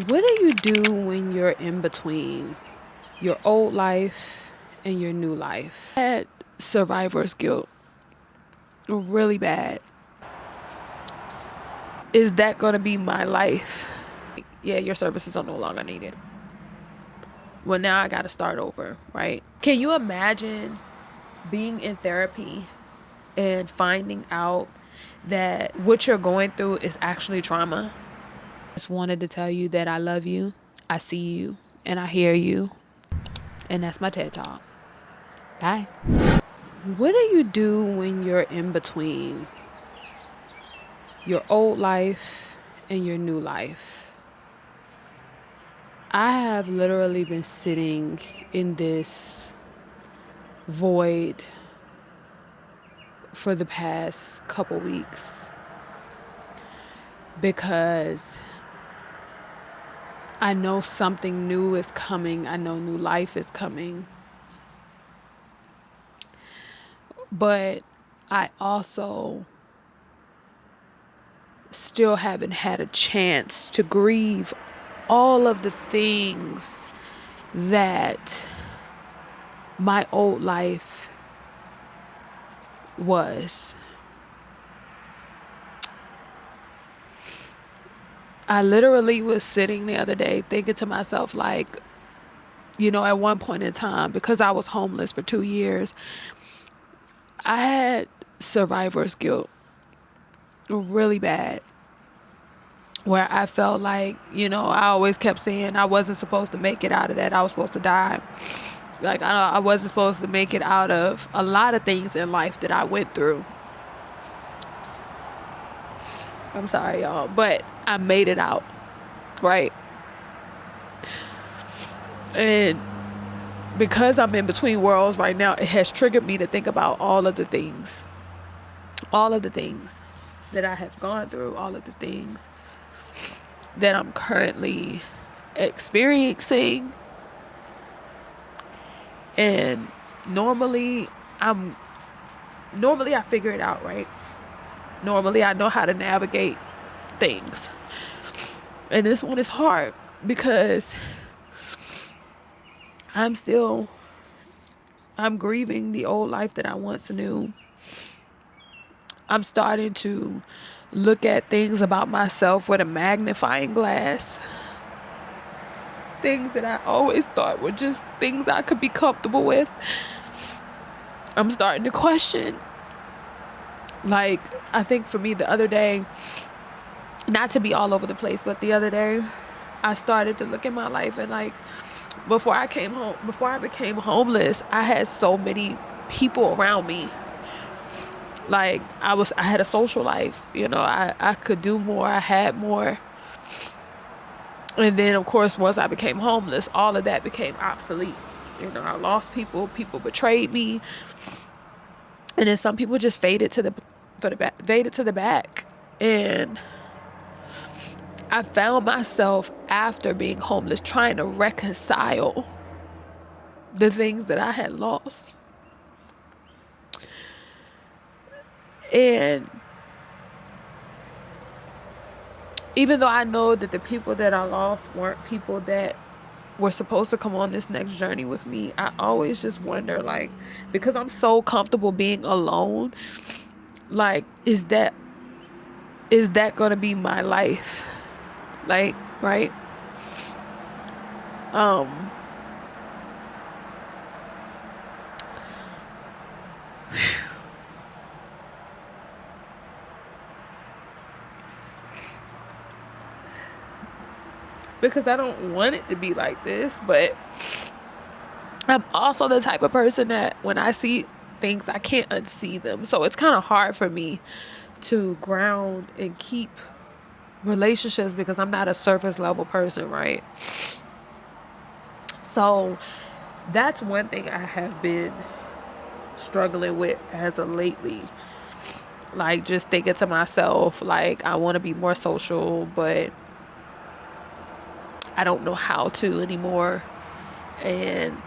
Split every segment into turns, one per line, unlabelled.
What do you do when you're in between your old life and your new life? I had survivor's guilt really bad. Is that going to be my life? Yeah, your services are no longer needed. Well, now I got to start over, right? Can you imagine being in therapy and finding out that what you're going through is actually trauma? I just wanted to tell you that I love you, I see you, and I hear you. And that's my TED Talk. Bye. What do you do when you're in between your old life and your new life? I have literally been sitting in this void for the past couple weeks because I know something new is coming. I know new life is coming. But I also still haven't had a chance to grieve all of the things that my old life was. I literally was sitting the other day thinking to myself, like, at one point in time, because I was homeless for 2 years, I had survivor's guilt really bad, where I felt like, I always kept saying I wasn't supposed to make it out of that. I was supposed to die. Like, I wasn't supposed to make it out of a lot of things in life that I went through. I'm sorry, y'all, but I made it out, right? And because I'm in between worlds right now, it has triggered me to think about all of the things that I have gone through, all of the things that I'm currently experiencing. And normally I figure it out, right? Normally I know how to navigate things. And this one is hard because I'm grieving the old life that I once knew. I'm starting to look at things about myself with a magnifying glass. Things that I always thought were just things I could be comfortable with. I'm starting to question. Like, I think for me the other day, not to be all over the place, but the other day, I started to look at my life and, like, before I became homeless, I had so many people around me. Like, I had a social life, I could do more, I had more. And then, of course, once I became homeless, all of that became obsolete. I lost people betrayed me. And then some people just faded to the back. And I found myself, after being homeless, trying to reconcile the things that I had lost. And even though I know that the people that I lost weren't people that were supposed to come on this next journey with me, I always just wonder, like, because I'm so comfortable being alone, like, is that going to be my life? Like, right? Because I don't want it to be like this, but I'm also the type of person that when I see things, I can't unsee them. So it's kind of hard for me to ground and keep relationships because I'm not a surface level person, right? So that's one thing I have been struggling with as of lately. Like, just thinking to myself, like, I want to be more social, but I don't know how to anymore. And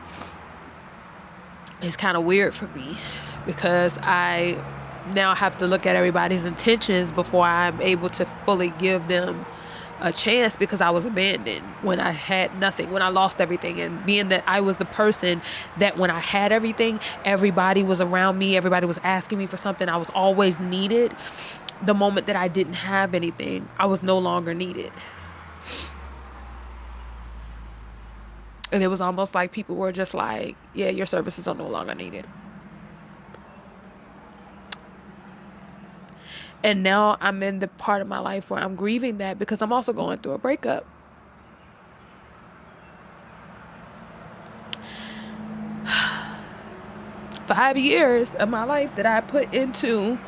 it's kind of weird for me because I now have to look at everybody's intentions before I'm able to fully give them a chance because I was abandoned when I had nothing, when I lost everything. And being that I was the person that when I had everything, everybody was around me, everybody was asking me for something, I was always needed. The moment that I didn't have anything, I was no longer needed. And it was almost like people were just like, yeah, your services are no longer needed. And now I'm in the part of my life where I'm grieving that because I'm also going through a breakup. Five years of my life that I put into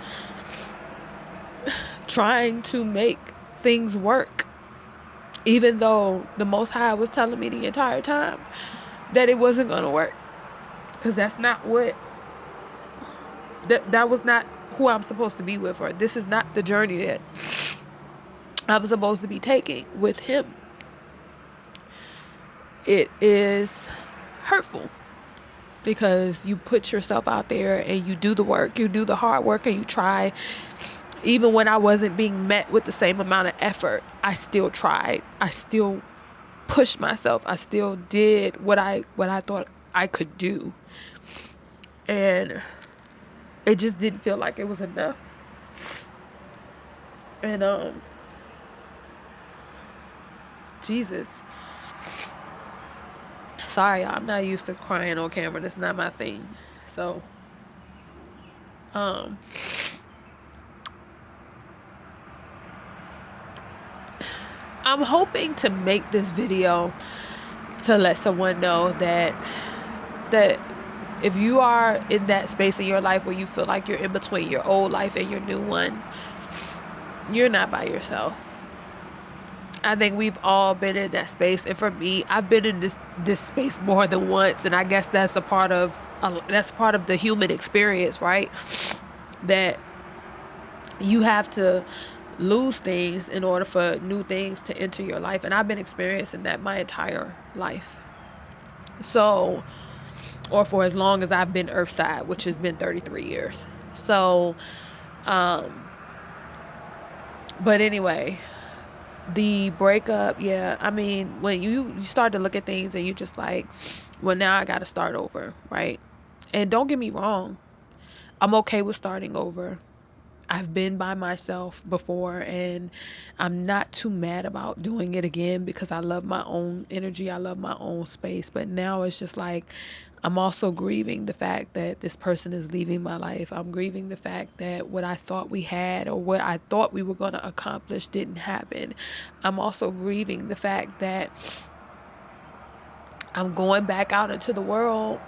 trying to make things work, even though the Most High was telling me the entire time that it wasn't going to work, because that's not what that was not who I'm supposed to be with, or this is not the journey that I'm supposed to be taking with him. It is hurtful because you put yourself out there and you do the work, you do the hard work, and you try. Even when I wasn't being met with the same amount of effort, I still tried. I still pushed myself. I still did what I thought I could do. And it just didn't feel like it was enough. And Jesus. Sorry, y'all, I'm not used to crying on camera. That's not my thing. So I'm hoping to make this video to let someone know that if you are in that space in your life where you feel like you're in between your old life and your new one, you're not by yourself. I think we've all been in that space, and for me, I've been in this space more than once, and I guess that's a part of the human experience, right? That you have to lose things in order for new things to enter your life, and I've been experiencing that my entire life. So, or for as long as I've been Earthside, which has been 33 years. So, but anyway, the breakup, yeah, I mean, when you start to look at things and you just like, well, now I got to start over, right? And don't get me wrong, I'm okay with starting over. I've been by myself before, and I'm not too mad about doing it again because I love my own energy. I love my own space. But now it's just like, I'm also grieving the fact that this person is leaving my life. I'm grieving the fact that what I thought we had or what I thought we were going to accomplish didn't happen. I'm also grieving the fact that I'm going back out into the world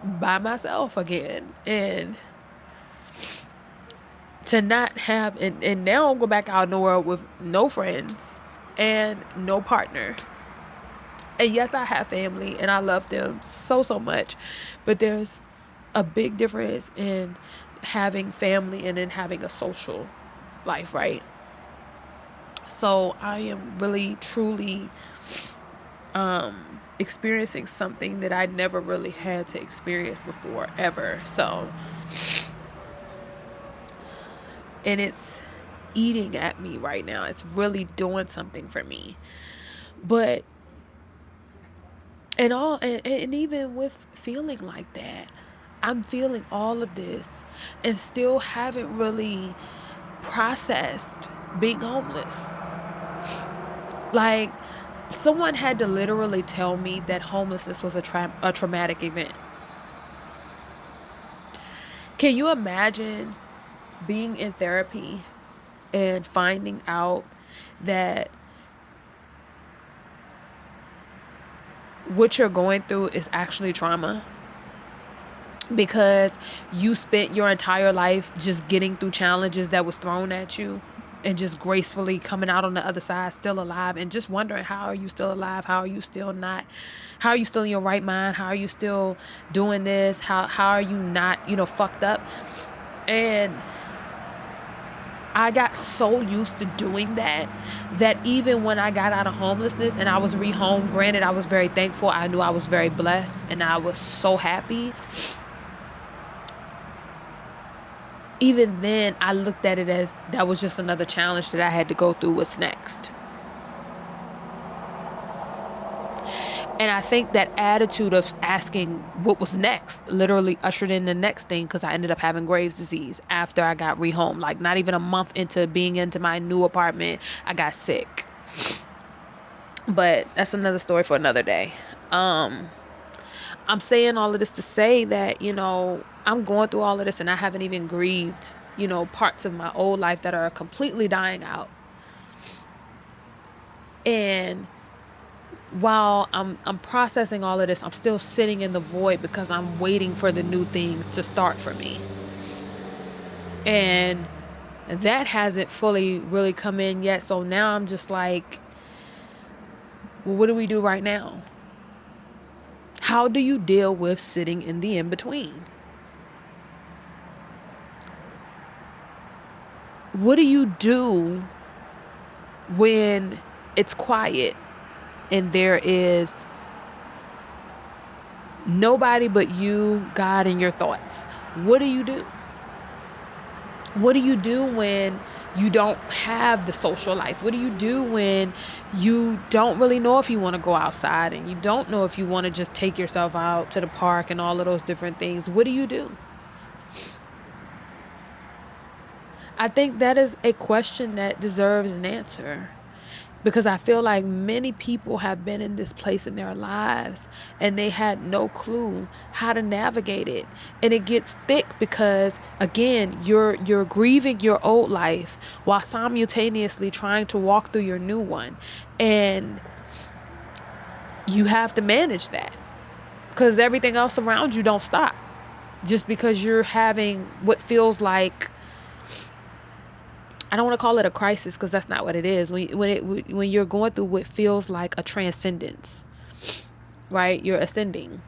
by myself again. And to not have, and now I'm going back out in the world with no friends and no partner. And yes, I have family and I love them so much, but there's a big difference in having family and then having a social life, right? So I am really, truly experiencing something that I never really had to experience before, ever. So, and it's eating at me right now. It's really doing something for me. But and even with feeling like that, I'm feeling all of this and still haven't really processed being homeless. Like, someone had to literally tell me that homelessness was a traumatic event. Can you imagine being in therapy and finding out that what you're going through is actually trauma because you spent your entire life just getting through challenges that was thrown at you and just gracefully coming out on the other side still alive, and just wondering, how are you still alive? How are you still in your right mind? How are you still doing this? How are you not, fucked up? And I got so used to doing that even when I got out of homelessness and I was rehomed, granted, I was very thankful. I knew I was very blessed and I was so happy. Even then, I looked at it as that was just another challenge that I had to go through. What's next? And I think that attitude of asking what was next literally ushered in the next thing, because I ended up having Graves' disease after I got rehomed. Like, not even a month into being into my new apartment, I got sick. But that's another story for another day. I'm saying all of this to say that, I'm going through all of this and I haven't even grieved, parts of my old life that are completely dying out. And while I'm processing all of this, I'm still sitting in the void because I'm waiting for the new things to start for me. And that hasn't fully really come in yet. So now I'm just like, well, what do we do right now? How do you deal with sitting in the in-between? What do you do when it's quiet and there is nobody but you, God, and your thoughts? What do you do? What do you do when you don't have the social life? What do you do when you don't really know if you want to go outside and you don't know if you want to just take yourself out to the park and all of those different things? What do you do? I think that is a question that deserves an answer, because I feel like many people have been in this place in their lives and they had no clue how to navigate it. And it gets thick because, again, you're grieving your old life while simultaneously trying to walk through your new one. And you have to manage that because everything else around you don't stop. Just because you're having what feels like, I don't want to call it a crisis because that's not what it is. When you're going through what feels like a transcendence, right? You're ascending.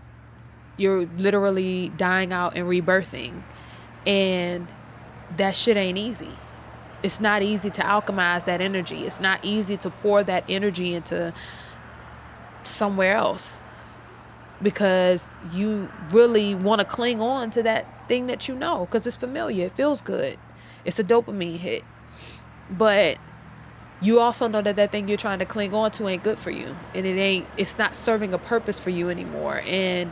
You're literally dying out and rebirthing. And that shit ain't easy. It's not easy to alchemize that energy. It's not easy to pour that energy into somewhere else because you really want to cling on to that thing that you know because it's familiar. It feels good. It's a dopamine hit. But you also know that thing you're trying to cling on to ain't good for you. And it's not serving a purpose for you anymore. And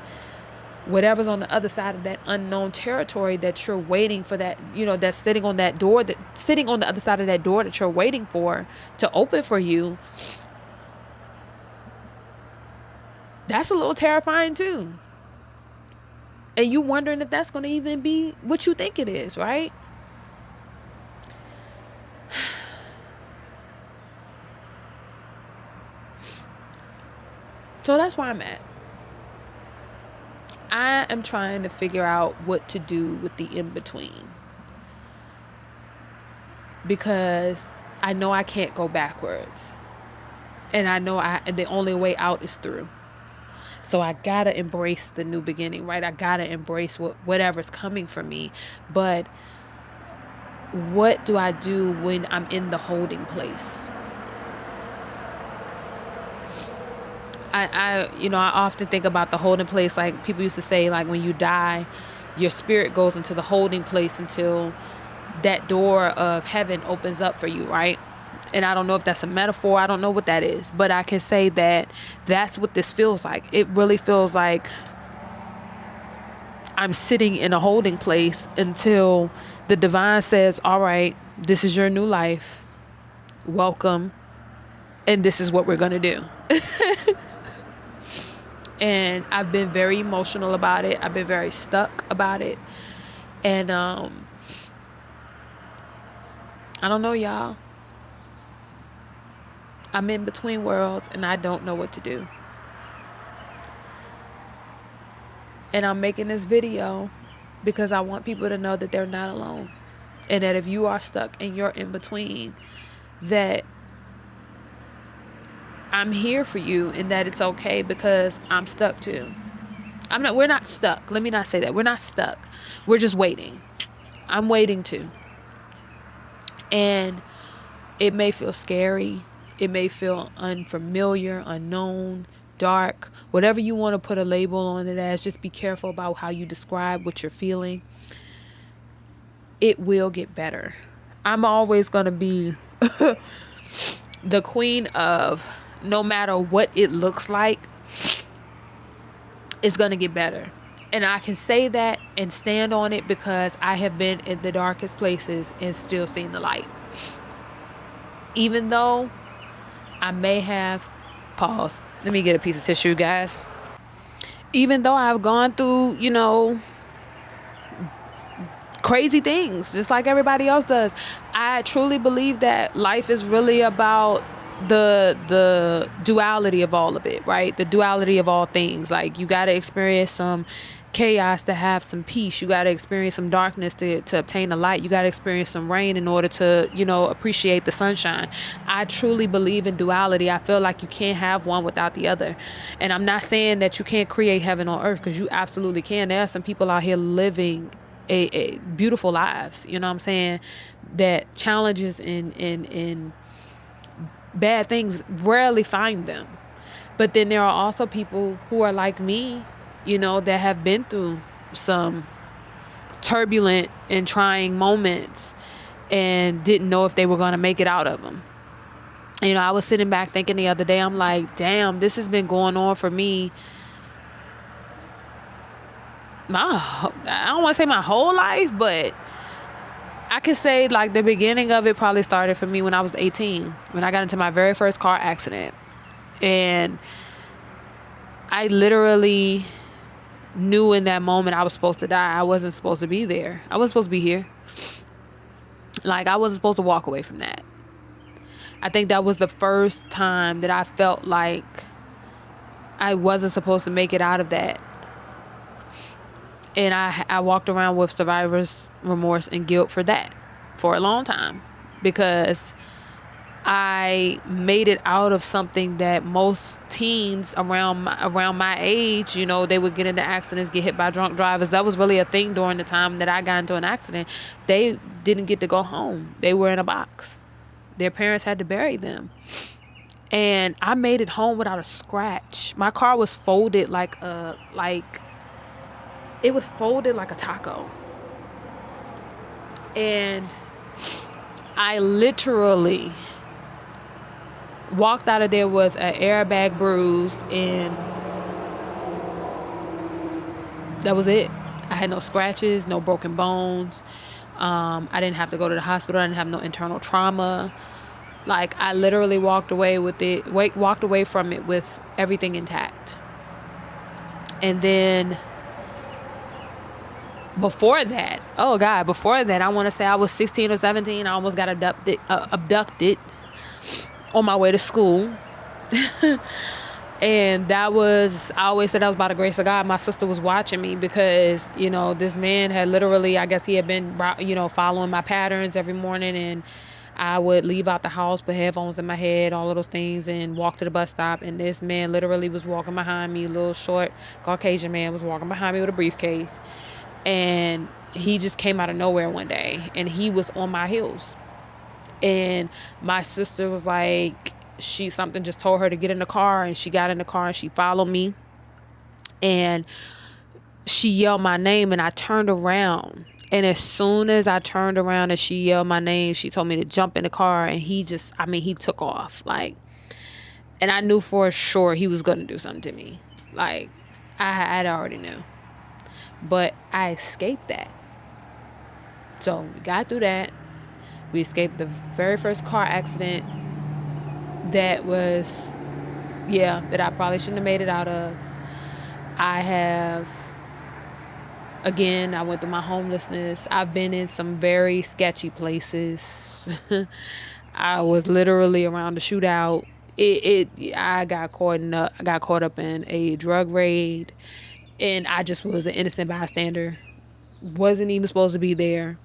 whatever's on the other side of that unknown territory that you're waiting for, that, that's sitting on that door, that sitting on the other side of that door that you're waiting for to open for you, that's a little terrifying too. And you wondering if that's going to even be what you think it is, right? So that's where I'm at. I am trying to figure out what to do with the in-between. Because I know I can't go backwards. And I know the only way out is through. So I gotta embrace the new beginning, right? I gotta embrace whatever's coming for me. But what do I do when I'm in the holding place? I often think about the holding place, like people used to say, like when you die, your spirit goes into the holding place until that door of heaven opens up for you, right? And I don't know if that's a metaphor. I don't know what that is, but I can say that that's what this feels like. It really feels like I'm sitting in a holding place until the divine says, all right, this is your new life. Welcome. And this is what we're going to do. And I've been very emotional about it. I've been very stuck about it. And I don't know, y'all. I'm in between worlds and I don't know what to do. And I'm making this video because I want people to know that they're not alone. And that if you are stuck and you're in between, that I'm here for you and that it's okay because I'm stuck too. We're not stuck. Let me not say that. We're not stuck. We're just waiting. I'm waiting too. And it may feel scary. It may feel unfamiliar, unknown, dark, whatever you want to put a label on it as. Just be careful about how you describe what you're feeling. It will get better. I'm always going to be the queen of, no matter what it looks like, it's going to get better. And I can say that and stand on it because I have been in the darkest places and still seen the light. Even though I may have, pause, let me get a piece of tissue, guys. Even though I've gone through, crazy things, just like everybody else does, I truly believe that life is really about the duality of all of it, right? The duality of all things. Like, you got to experience some chaos to have some peace. You got to experience some darkness to obtain the light. You got to experience some rain in order to, appreciate the sunshine. I truly believe in duality. I feel like you can't have one without the other. And I'm not saying that you can't create heaven on earth, because you absolutely can. There are some people out here living a beautiful lives, you know what I'm saying, that challenges and bad things rarely find them. But then there are also people who are like me, that have been through some turbulent and trying moments and didn't know if they were going to make it out of them. I was sitting back thinking the other day, I'm like, damn, this has been going on for me. I don't want to say my whole life, but I could say like the beginning of it probably started for me when I was 18, when I got into my very first car accident. And I literally knew in that moment I was supposed to die. I wasn't supposed to be there. I wasn't supposed to be here. Like, I wasn't supposed to walk away from that. I think that was the first time that I felt like I wasn't supposed to make it out of that. And I walked around with survivor's remorse and guilt for that for a long time, because I made it out of something that most teens around my age, they would get into accidents, get hit by drunk drivers. That was really a thing during the time that I got into an accident. They didn't get to go home. They were in a box. Their parents had to bury them. And I made it home without a scratch. My car was folded it was folded like a taco. And I literally walked out of there with an airbag bruise, and that was it. I had no scratches, no broken bones. I didn't have to go to the hospital. I didn't have no internal trauma. Like, I literally walked away from it with everything intact. And then before that, I want to say I was 16 or 17. I almost got abducted on my way to school. And I always said that was by the grace of God. My sister was watching me because, this man had literally, I guess he had been, following my patterns every morning. And I would leave out the house, put headphones in my head, all of those things, and walk to the bus stop. And this man literally was walking behind me, a little short Caucasian man was walking behind me with a briefcase. And he just came out of nowhere one day, and he was on my heels. And my sister was like, something just told her to get in the car, and she got in the car and she followed me, and she yelled my name, and I turned around. And as soon as I turned around and she yelled my name, she told me to jump in the car, and he took off. Like, and I knew for sure he was going to do something to me. Like, I already knew. But I escaped that. So we got through that. We escaped the very first car accident that I probably shouldn't have made it out of. I went through my homelessness. I've been in some very sketchy places. I was literally around the shootout. I got caught up in a drug raid, and I just was an innocent bystander. Wasn't even supposed to be there.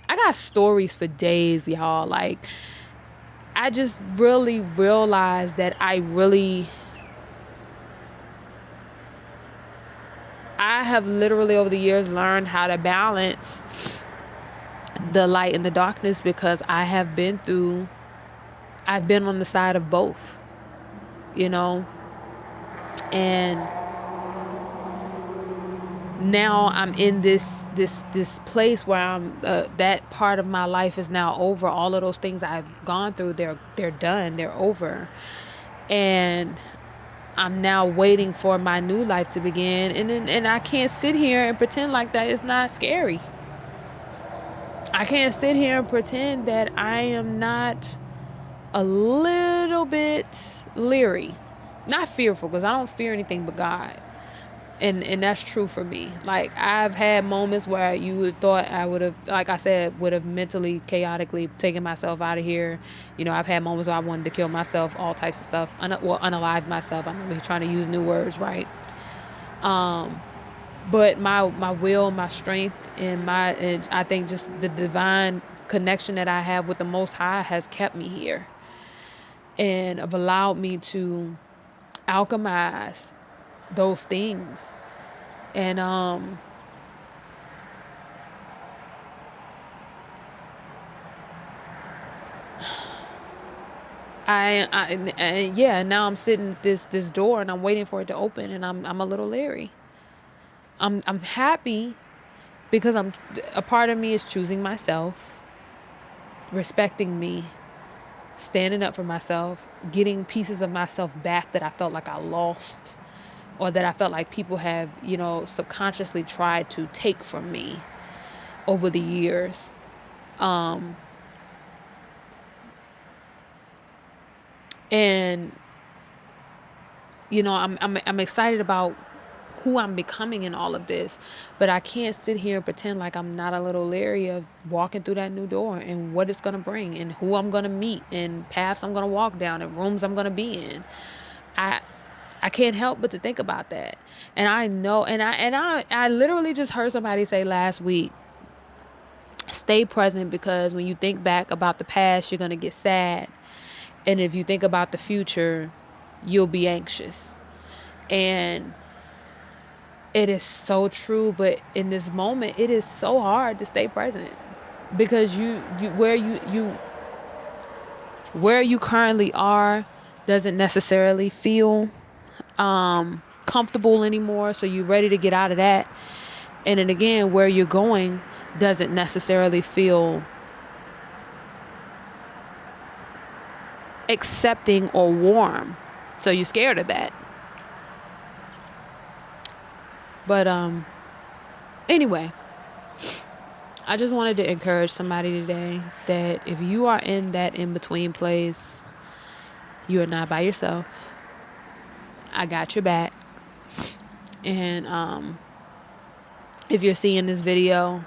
I got stories for days, y'all. Like, I just really realized that I have literally over the years learned how to balance the light and the darkness, because I've been on the side of both, and now I'm in this place where I'm that part of my life is now over. All of those things I've gone through, they're done, they're over. And I'm now waiting for my new life to begin. And I can't sit here and pretend like that is not scary. I can't sit here and pretend that I am not a little bit leery. Not fearful, because I don't fear anything but God. And that's true for me. Like, I've had moments where you would thought I would have, like I said, would have mentally, chaotically taken myself out of here. I've had moments where I wanted to kill myself, all types of stuff. Unalive myself. I know we're trying to use new words, right? But my will, my strength, and I think just the divine connection that I have with the Most High has kept me here, and have allowed me to alchemize those things. And now I'm sitting at this door and I'm waiting for it to open, and I'm a little leery. I'm happy because a part of me is choosing myself, respecting me, standing up for myself, getting pieces of myself back that I felt like I lost, or that I felt like people have, subconsciously tried to take from me over the years. And I'm excited about who I'm becoming in all of this, but I can't sit here and pretend like I'm not a little leery of walking through that new door and what it's going to bring and who I'm going to meet and paths I'm going to walk down and rooms I'm going to be in. I can't help but to think about that. And I know, and I literally just heard somebody say last week, stay present, because when you think back about the past, you're going to get sad. And if you think about the future, you'll be anxious. And it is so true, but in this moment, it is so hard to stay present, because where you currently are doesn't necessarily feel comfortable anymore. So you're ready to get out of that. And then again, where you're going doesn't necessarily feel accepting or warm. So you're scared of that. But anyway, I just wanted to encourage somebody today that if you are in that in-between place, you are not by yourself. I got your back. And if you're seeing this video,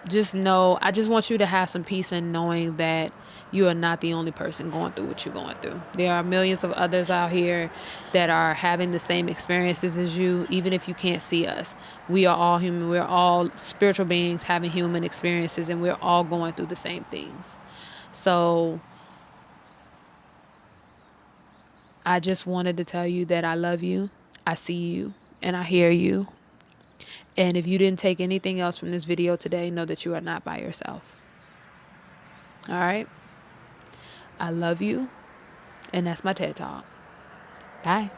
just know, I just want you to have some peace in knowing that you are not the only person going through what you're going through. There are millions of others out here that are having the same experiences as you, even if you can't see us. We are all human. We're all spiritual beings having human experiences, and we're all going through the same things. So I just wanted to tell you that I love you, I see you, and I hear you. And if you didn't take anything else from this video today, know that you are not by yourself. All right? I love you. And that's my TED Talk. Bye.